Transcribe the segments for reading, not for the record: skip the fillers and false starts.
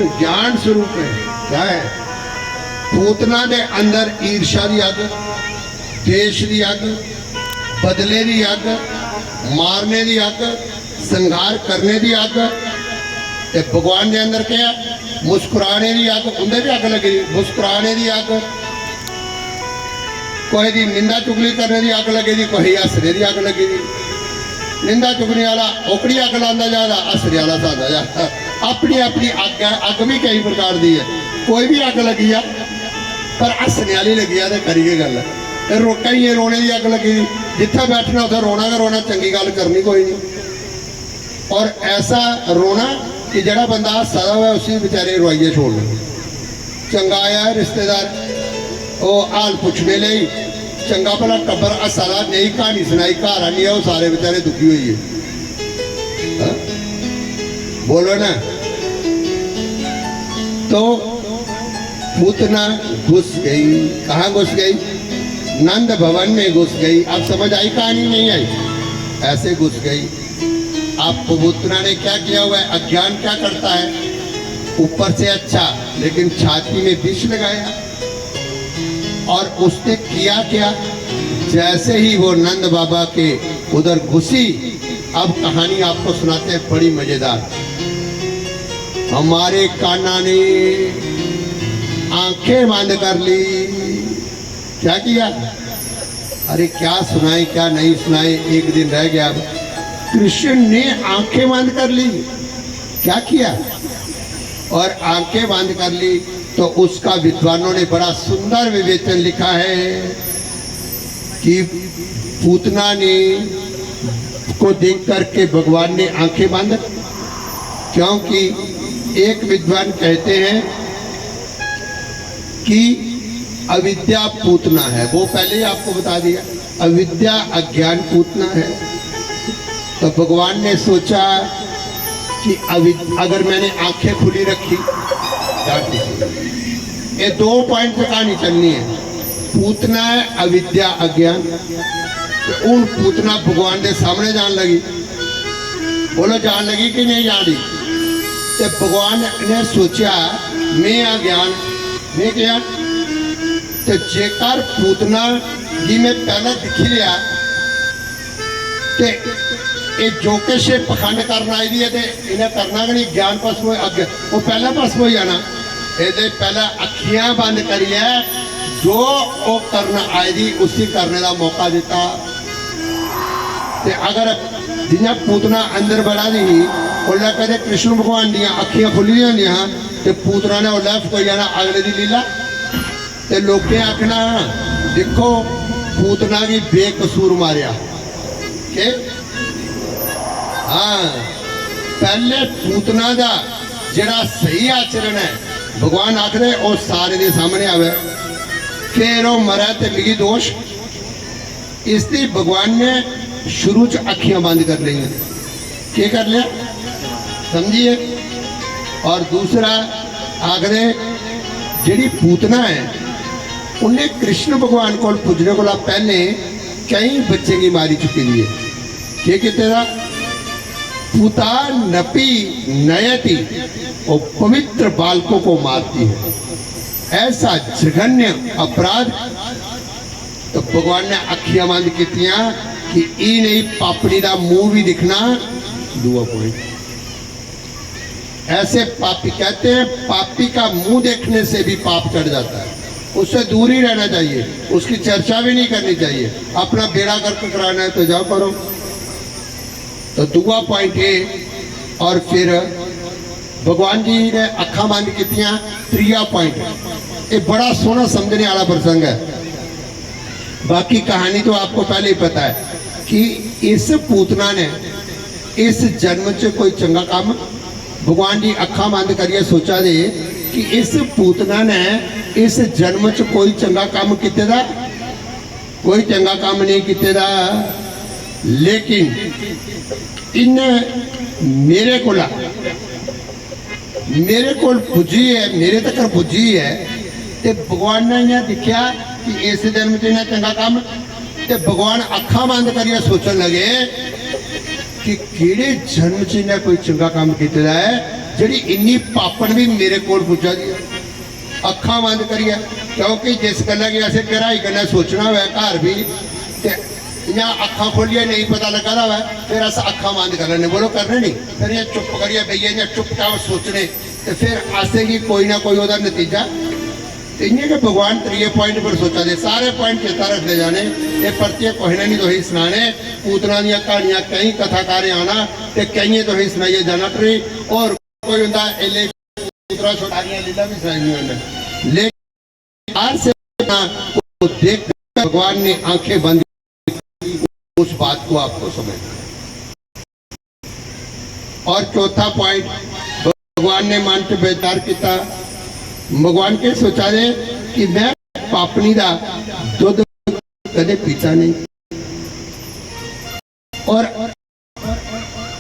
कृष्ण ज्ञान स्वरूप है। क्या है? पूतना के अंदर ईर्षा की अग, देश की अग, बदले की अग, मारने की अग, संहार करने की अग। ते भगवान के अंदर क्या है? मुस्कुराने की अग, उन्हें भी अग लगी, मुस्कुराने की अग। कोई दी निंदा चुगली करने की अग लगेगी, कोई हसने की अग लगेगी। निंदा चुगली वाला ओकड़ी अग लाता जाता, हसने वाला साधा जाता। अपनी अपनी अग है। अग भी कई प्रकार की है। कोई भी अग लगी है पर हसने वाली लगी है तो करिए गल। कई रोने की अग लगी, जिथे बैठना उसे रोना का रोना, चंगी गल करनी कोई नहीं। और ऐसा रोना कि जड़ा बंदा हसा हुआ उसी बेचारे रुआइए छोड़ना। चंगा आया रिश्तेदार, वो हाल पूछने लिए, चंगा भला टब्बर हसाला, नहीं कहानी सुनाई, घर आनी है वो सारे बेचारे दुखी हुई है। बोलो ना। तो पूतना घुस गई। कहाँ घुस गई? नंद भवन में घुस गई। अब समझ आई कहानी? नहीं आई। ऐसे घुस गई। अब पूतना ने क्या किया हुआ है? अज्ञान क्या करता है? ऊपर से अच्छा, लेकिन छाती में विष लगाया। और उसने किया क्या? जैसे ही वो नंद बाबा के उधर घुसी, अब कहानी आपको सुनाते हैं, बड़ी मजेदार। हमारे कान्हा ने आंखें बंद कर ली। क्या किया? अरे क्या सुनाए क्या नहीं सुनाए, एक दिन रह गया। कृष्ण ने आंखें बंद कर ली। क्या किया? और आंखें बंद कर ली तो उसका विद्वानों ने बड़ा सुंदर विवेचन लिखा है कि पूतना ने को देख करके भगवान ने आंखें बंद, क्योंकि एक विद्वान कहते हैं कि अविद्या पूतना है। वो पहले ही आपको बता दिया, अविद्या अज्ञान पूतना है। तो भगवान ने सोचा कि अगर मैंने आंखें खुली रखी, ये 2 पॉइंट पे कहानी चलनी है। पूतना है अविद्या अज्ञान। तो उन पूतना भगवान के सामने जान लगी। बोलो जान लगी कि नहीं जान रही? तो भगवान ने सोचा मैं अज्ञान मैं क्या, तो जेकर पूतना जी में पहले दिखी लिया तो ये जो किश पखंड करना आई है, तो इन्हें करना कि नहीं, ज्ञान भस्म हो अगे वो पहला भस्म हो जाना। ये पहला अखियां बंद करिए, जो वो करना आई थी उसी करने का मौका दिता। ते अगर जिन्हें पूतना अंदर बढ़ा दी, उन्हें कहते कृष्ण भगवान दियाँ अखियां खुली होंदियां, तो पूतना ने उन्हें कोई जाना अगले की लीला। तो लोग आखना देखो पूतना की बेकसूर मारिया के। हाँ, पहले पूतना का जरा सही आचरण है भगवान आखरे और सारे के सामने आवे, फिर वो मरे तो मिगी दोष। इसलिए भगवान ने शुरू च अखियां बंद कर ली। क्या कर लिया समझिए। और दूसरा आखरे जी पूतना है उन्हें कृष्ण भगवान को पूजने को पहले कई बच्चे की मारी चुकी है। क्या कहते था? पूता नपी नयति, वो पवित्र बालकों को मारती है। ऐसा जघन्य अपराध। तो भगवान ने अखियां बंद की कि ई नहीं पापड़ी का मुंह भी दिखना दुआ पॉइंट। ऐसे पापी कहते हैं पापी का मुंह देखने से भी पाप चढ़ जाता है, उससे दूर ही रहना चाहिए, उसकी चर्चा भी नहीं करनी चाहिए। अपना बेड़ा गर्क कराना है तो जाओ करो। तो दुआ पॉइंट है। और फिर भगवान जी ने अखा बंद की। त्रिया पॉइंट, ये बड़ा सोना समझने वाला प्रसंग है। बाकी कहानी तो आपको पहले ही पता है कि इस पूतना ने इस जन्म च कोई चंगा काम, भगवान जी अखा बंद करिए सोचा दे कि इस पूतना ने इस जन्म च कोई चंगा काम किते दा, कोई चंगा काम नहीं किते दा। लेकिन इन मेरे को पुजी है, मेरे तक पुजी है। तो भगवान ने इन्हें दिखा कि इस जन्म च इन्हें चंगा काम, तो भगवान अखा बंद करिए सोचन लगे कि किहड़े जन्म च इन्हें कोई चंगा काम किया है ਜਿਹੜੀ ਇੰਨੀ ਪਾਪਣ ਵੀ ਮੇਰੇ ਕੋਲ ਪੁੱਜਾ ਜੀ ਅੱਖਾਂ ਬੰਦ ਕਰੀਏ क्योंकि जिस गल की असं गहराई गल सोचना हुआ घर भी इं अखा खोलिए नहीं पता लगा हुआ फिर अस अखा बंद कर लें बोलो करने नहीं फिर ये चुप करिए बेइए या चुपचाप सोचने तो फिर आसेगी कोई ना कोई वह नतीजा इं कि भगवान 3 पॉइंट पर सोचा दे सारे पॉइंट चेता रखते जाने ये परतिए कोई नहीं तो ही सुनाने पूतना दी कहानियां कई कथाकार आना तो कई तो ही सुनाइए जाना ट्री और कोई होंगे एले पूतरा छोटारियां लीला भी सुनाई लेकिन से को देख भगवान ने आंखें बंद उस बात को आपको समझना। और चौथा पॉइंट भगवान ने मन च बेदार किया भगवान के सोचा रहे कि मैं पापनी दा दूध कदे पीता नहीं और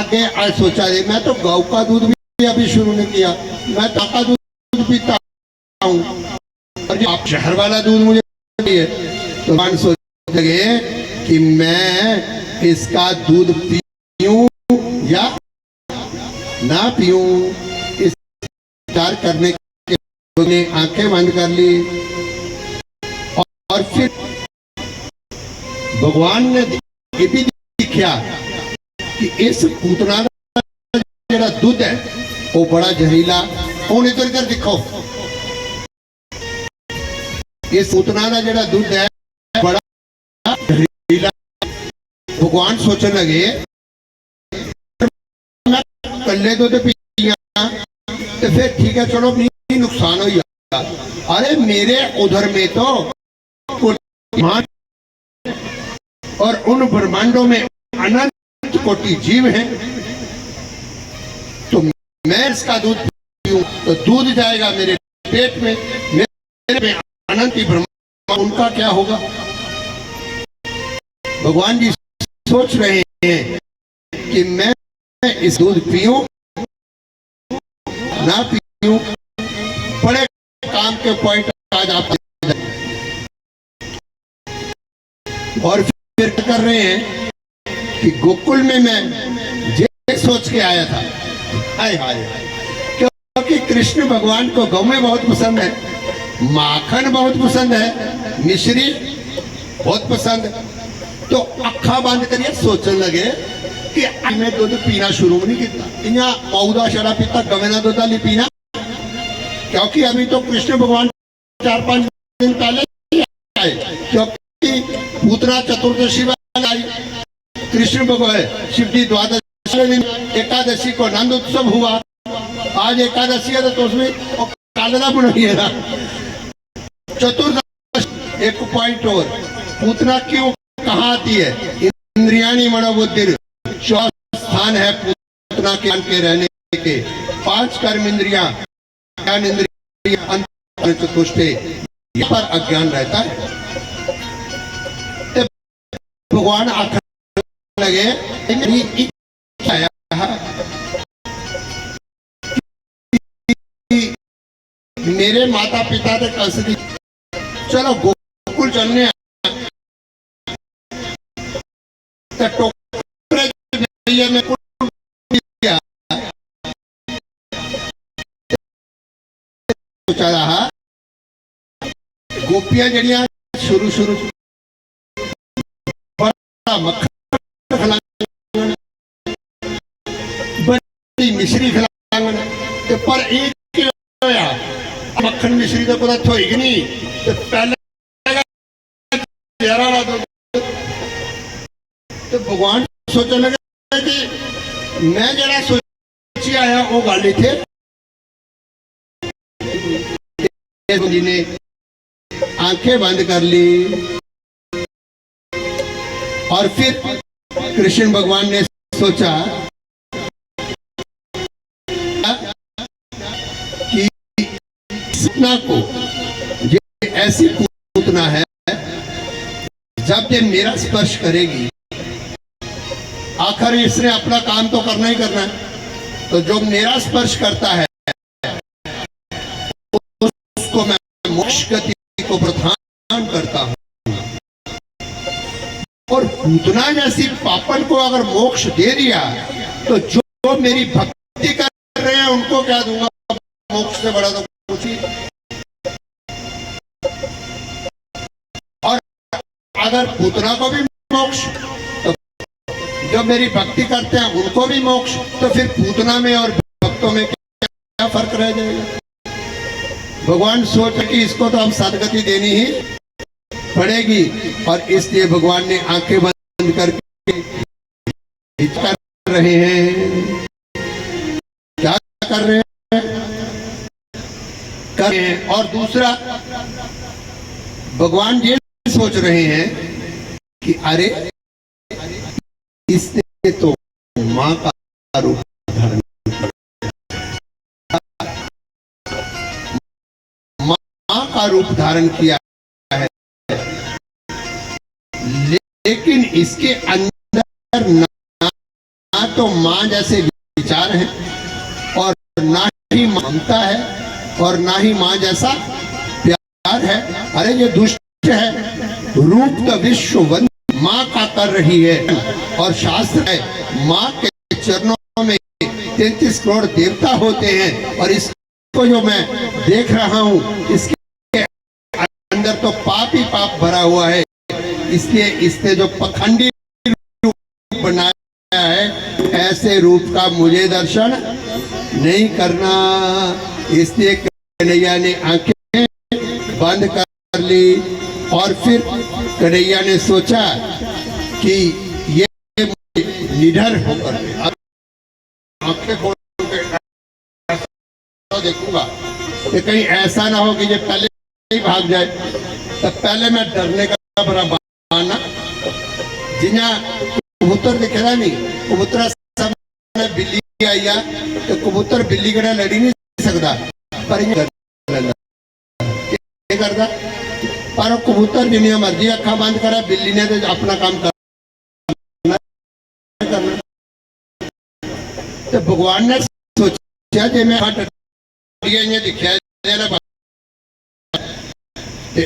आगे आज सोचा रहे मैं तो गौ का दूध भी अभी शुरू नहीं किया मैं ताका का दूध पीता हूँ और जो आप शहर वाला दूध मुझे चाहिए तो भगवान सोच लगे कि मैं इसका दूध पीऊं या ना पीऊं इस विचार करने के आंखें बंद कर ली और फिर भगवान ने ये भी देखा कि इस पूतना का जो दूध है वो बड़ा जहरीला हूं इधर इधर दिखो इस पूतना का जो दूध है बड़ा जहरीला भगवान सोचने लगे मैं कल्ले दूध पिया तो फिर ठीक है चलो नहीं नुकसान हो जाएगा अरे मेरे उधर में तो और उन ब्रह्मांडों में अनंत कोटि जीव हैं तो मैं इसका दूध पीऊं तो दूध जाएगा मेरे पेट में मेरे में अनंत ब्रह्मांड उनका क्या होगा भगवान जी सोच रहे हैं कि मैं इस दूध पीऊं ना पीऊं बड़े काम के पॉइंट आज आप और फिर कर रहे हैं कि गोकुल में मैं ये सोच के आया था हाय हाय क्योंकि कृष्ण भगवान को गौ में बहुत पसंद है माखन बहुत पसंद है मिश्री बहुत पसंद तो अखा बंद करिए सोचने लगे कि मैं दूध पीना शुरू नहीं किया इं माऊ का शरा पीता गवे का दूध नहीं पीना क्योंकि अभी तो कृष्ण भगवान 4-5 दिन पहले आए क्योंकि पूतना चतुर्दशी वाली आई कृष्ण भगवान शिव जी द्वादशी दिन एकादशी को नंद उत्सव हुआ आज एकादशी है तो उसमें कालरा बनाइएगा चतुर्दशी एक पॉइंट और पूतना क्यों कहाँ आती है इंद्रियाणी मनोबुद्धि स्थान है पूतना के रहने के 5 कर्म इंद्रिया ज्ञान इंद्रिया चतुष्टे पर अज्ञान रहता है तो भगवान आखिर लगे मेरे माता पिता ने कंस चलो गोकुल चलने सोचा रहा गोपियां जड़ियां शुरू बड़ा मक्खन खिलांगन बड़ी मिश्री खिलांगन पर एक होया मक्खन मिश्री तो पता थोएगी नहीं तो पहले तो भगवान सोचने लगे कि मैं जरा सोची आया वो गल थे जी ने आंखें बंद कर ली और फिर कृष्ण भगवान ने सोचा कि पूतना को ये ऐसी पूतना है जब ये मेरा स्पर्श करेगी आखिर इसने अपना काम तो करना ही करना है तो जो मेरा स्पर्श करता है उसको मैं मोक्ष गति को प्रदान करता हूं और पूतना जैसी पापन को अगर मोक्ष दे दिया तो जो मेरी भक्ति कर रहे हैं उनको क्या दूंगा, मोक्ष से बड़ा तो कुछ ही। और अगर पूतना को भी मोक्ष, तो जो मेरी भक्ति करते हैं उनको भी मोक्ष, तो फिर पूतना में और भक्तों में क्या फर्क रह जाएगा। भगवान सोचे कि इसको तो हम सदगति देनी ही पड़ेगी, और इसलिए भगवान ने आंखें बंद करके कर रहे हैं। क्या कर रहे हैं? कर रहे हैं। और दूसरा, भगवान ये सोच रहे हैं कि अरे इसने तो मां का रूप धारण, मां का रूप धारण किया है, लेकिन इसके अंदर ना तो मां जैसे विचार हैं, और ना ही ममता है, और ना ही मां जैसा प्यार है। अरे ये दुष्ट है, रूप तो विश्ववंद मां का कर रही है, और शास्त्र है मां के चरणों में 33 करोड़ देवता होते हैं, और इसको जो मैं देख रहा हूं इसके अंदर तो पाप ही पाप भरा हुआ है। इसलिए इसने जो पखंडी रूप बनाया है, ऐसे रूप का मुझे दर्शन नहीं करना। इसलिए कन्हैया ने आंखें बंद कर ली, और फिर कन्हैया ने सोचा कि ये निडर होकर आंखें खोल के देखूंगा कि कहीं ऐसा ना हो कि ये पहले ही भाग जाए। तो पहले मैं डरने का बड़ा बहाना, जिन्हें कबूतर दिख रहा नहीं, कबूतर बिल्ली आई है तो कबूतर बिल्ली कड़ा लड़ी नहीं सकता, पर करता, पर कबूतर जिन्हें मर्जी अखा बंद करा, बिल्ली ने तो अपना काम करना। तो भगवान ने सोचा कि मैं दिखा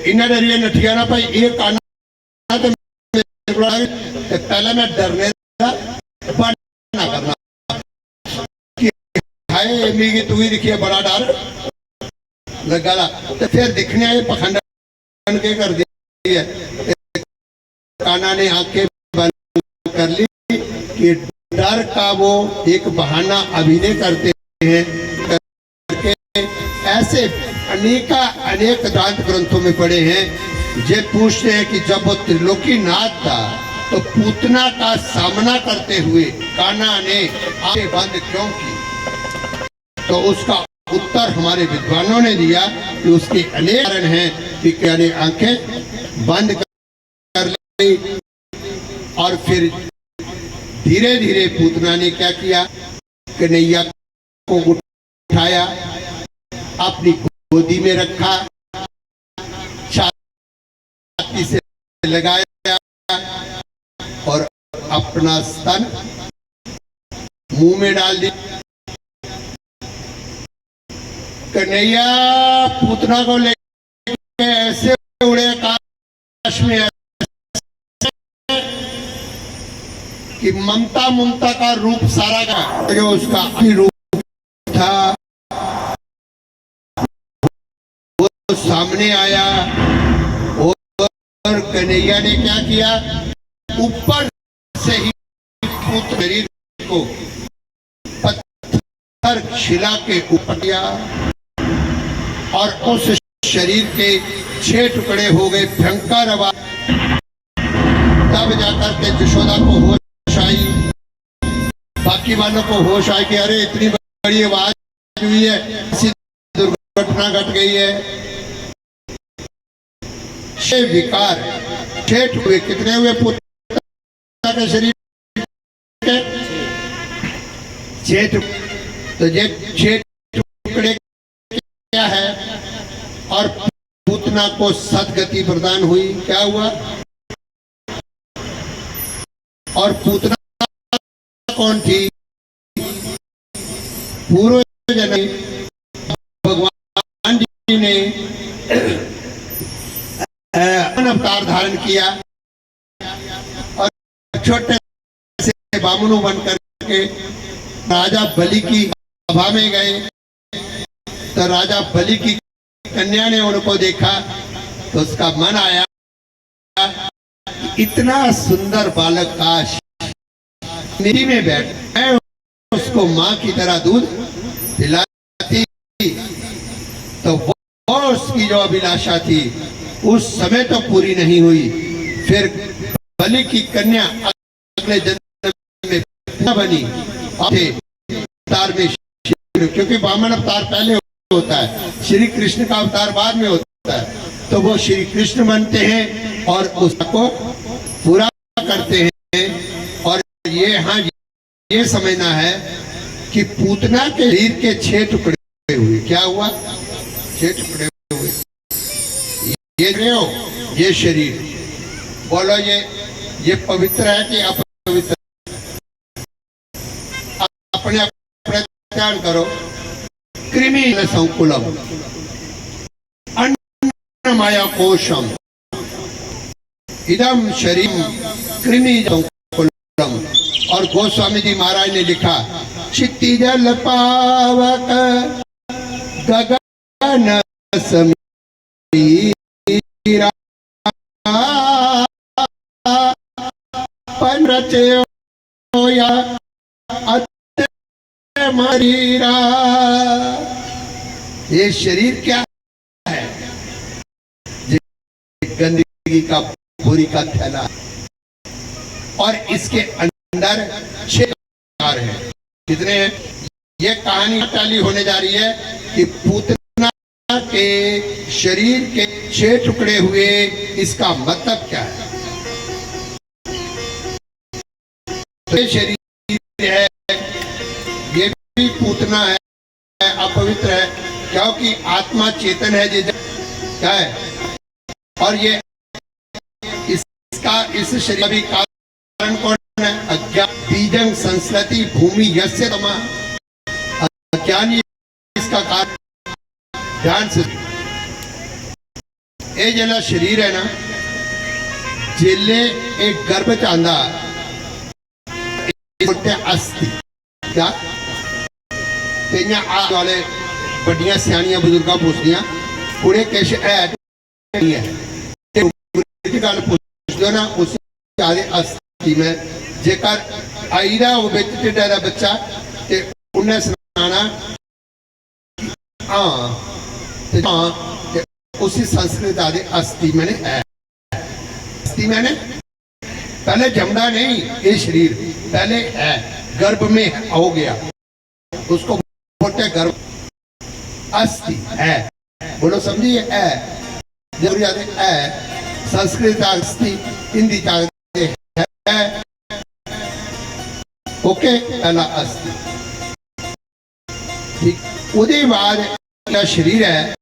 इन्हें डरिए नठिया ना भाई, ये काना तो पहले मैं डरने का ना करना, हाय तू ही दिखिए बड़ा डर लगा। तो फिर दिखने आए पखंड के कर दिया, काना ने आंखें बंद कर ली कि डर का वो एक बहाना अभिनय करते हैं करके। ऐसे अनेक दांत ग्रंथों में पढ़े हैं, जे पूछते हैं कि जब वो त्रिलोकी नाथ था तो पूतना का सामना करते हुए कान्हा ने आंखें बंद क्यों की, तो उसका उत्तर हमारे विद्वानों ने दिया कि उसके अनेक कारण हैं कि क्या ने आंखें बंद कर ली। और फिर धीरे धीरे पूतना ने क्या किया, कन्हैया को उठाया, अपनी गोदी में रखा, छाती से लगाया, और अपना स्तन मुंह में डाल दिया। कन्हैया पूतना को लेके ऐसे उड़े आकाश में कि ममता का रूप सारा का जो उसका ही रूप था वो सामने आया। और कन्हैया ने क्या किया, ऊपर से ही पुत्र शरीर को पत्थर शिला के ऊपर किया, और उस शरीर के 6 टुकड़े हो गए। भयंकर आवाज, तब जाकर के यशोदा को होश आई, बाकी वालों को होश आई कि अरे इतनी बड़ी आवाज हुई है, ऐसी दुर्घटना घट गई है। 6 विकार, 6 टुकड़े कितने हुए पुत्र के शरीर के? 6 टुकड़े। तो ये 6 टुकड़े क्या है, और पूतना को सदगति प्रदान हुई। क्या हुआ? और पूतना कौन थी? पूर्व जन्म भगवान जी ने अवतार धारण किया, और छोटे से बामनु बन करके राजा बलि की सभा में गए तो राजा बलि की कन्या ने उनको देखा तो उसका मन आया, इतना सुंदर बालक काश निधि में बैठ मैं उसको माँ की तरह दूध पिलाती, तो वो उसकी जो अभिलाषा थी उस समय तो पूरी नहीं हुई। फिर बलि की कन्या अगले जन्म में पूजा बनी अवतार में, क्योंकि वामन अवतार पहले होता है, श्री कृष्ण का अवतार बाद में होता है, तो वो श्री कृष्ण बनते हैं और उसको पूरा करते हैं। और ये हाँ ये समझना है कि पूतना के शरीर के 6 टुकड़े हुए, क्या हुआ 6 टुकड़े हुए, ये शरीर बोलो ये पवित्र है कि अपवित्र? अपने प्रत्यान करो। कृमि संकुलम अन्नमय कोशम इदम शरीर कृमि संकुलम। और गोस्वामी जी महाराज ने लिखा, क्षिति जल पावक गगन समीरा पंचया मरीरा। ये शरीर क्या है? गंदगी का बोरी का थैला, और इसके अंदर 6 प्रकार हैं। कितने हैं? ये कहानी टाली होने जा रही है कि पूतना के शरीर के 6 टुकड़े हुए, इसका मतलब क्या है? तो ये शरीर है, ये भी पूतना है, अपवित्र है, क्योंकि आत्मा चेतन है जी, क्या है? और ये इसका इस शरीर भी कारण कौन है? अज्ञान बीजं संस्कृति भूमि यस्य तमा, अज्ञानी इसका कारण। ध्यान से, ये जला शरीर है ना, जिले एक गर्भ चांदा अस्थि, क्या तेरियां आने वाले बड़ियां सियानियां बुजुर्गां पूछदियां कुड़े किश है नहीं है, ते गल पुछदे ना उस आदे अस्थि में। जेकर आई दा हो विच ढिड्डा दा बच्चा ते उन्हें सुनाना हाँ ते उसी संस्कृत आदे अस्थि मैंने है। अस्थि मैंने पहले जमना नहीं, ये शरीर पहले है, गर्भ में हो गया, उसको बोलते गर्भ। अस्थि है, बोलो समझिए, है जरूरी है। संस्कृत अस्थि, हिंदी है, ओके, पहला अस्थि, ठीक। उसके बाद शरीर है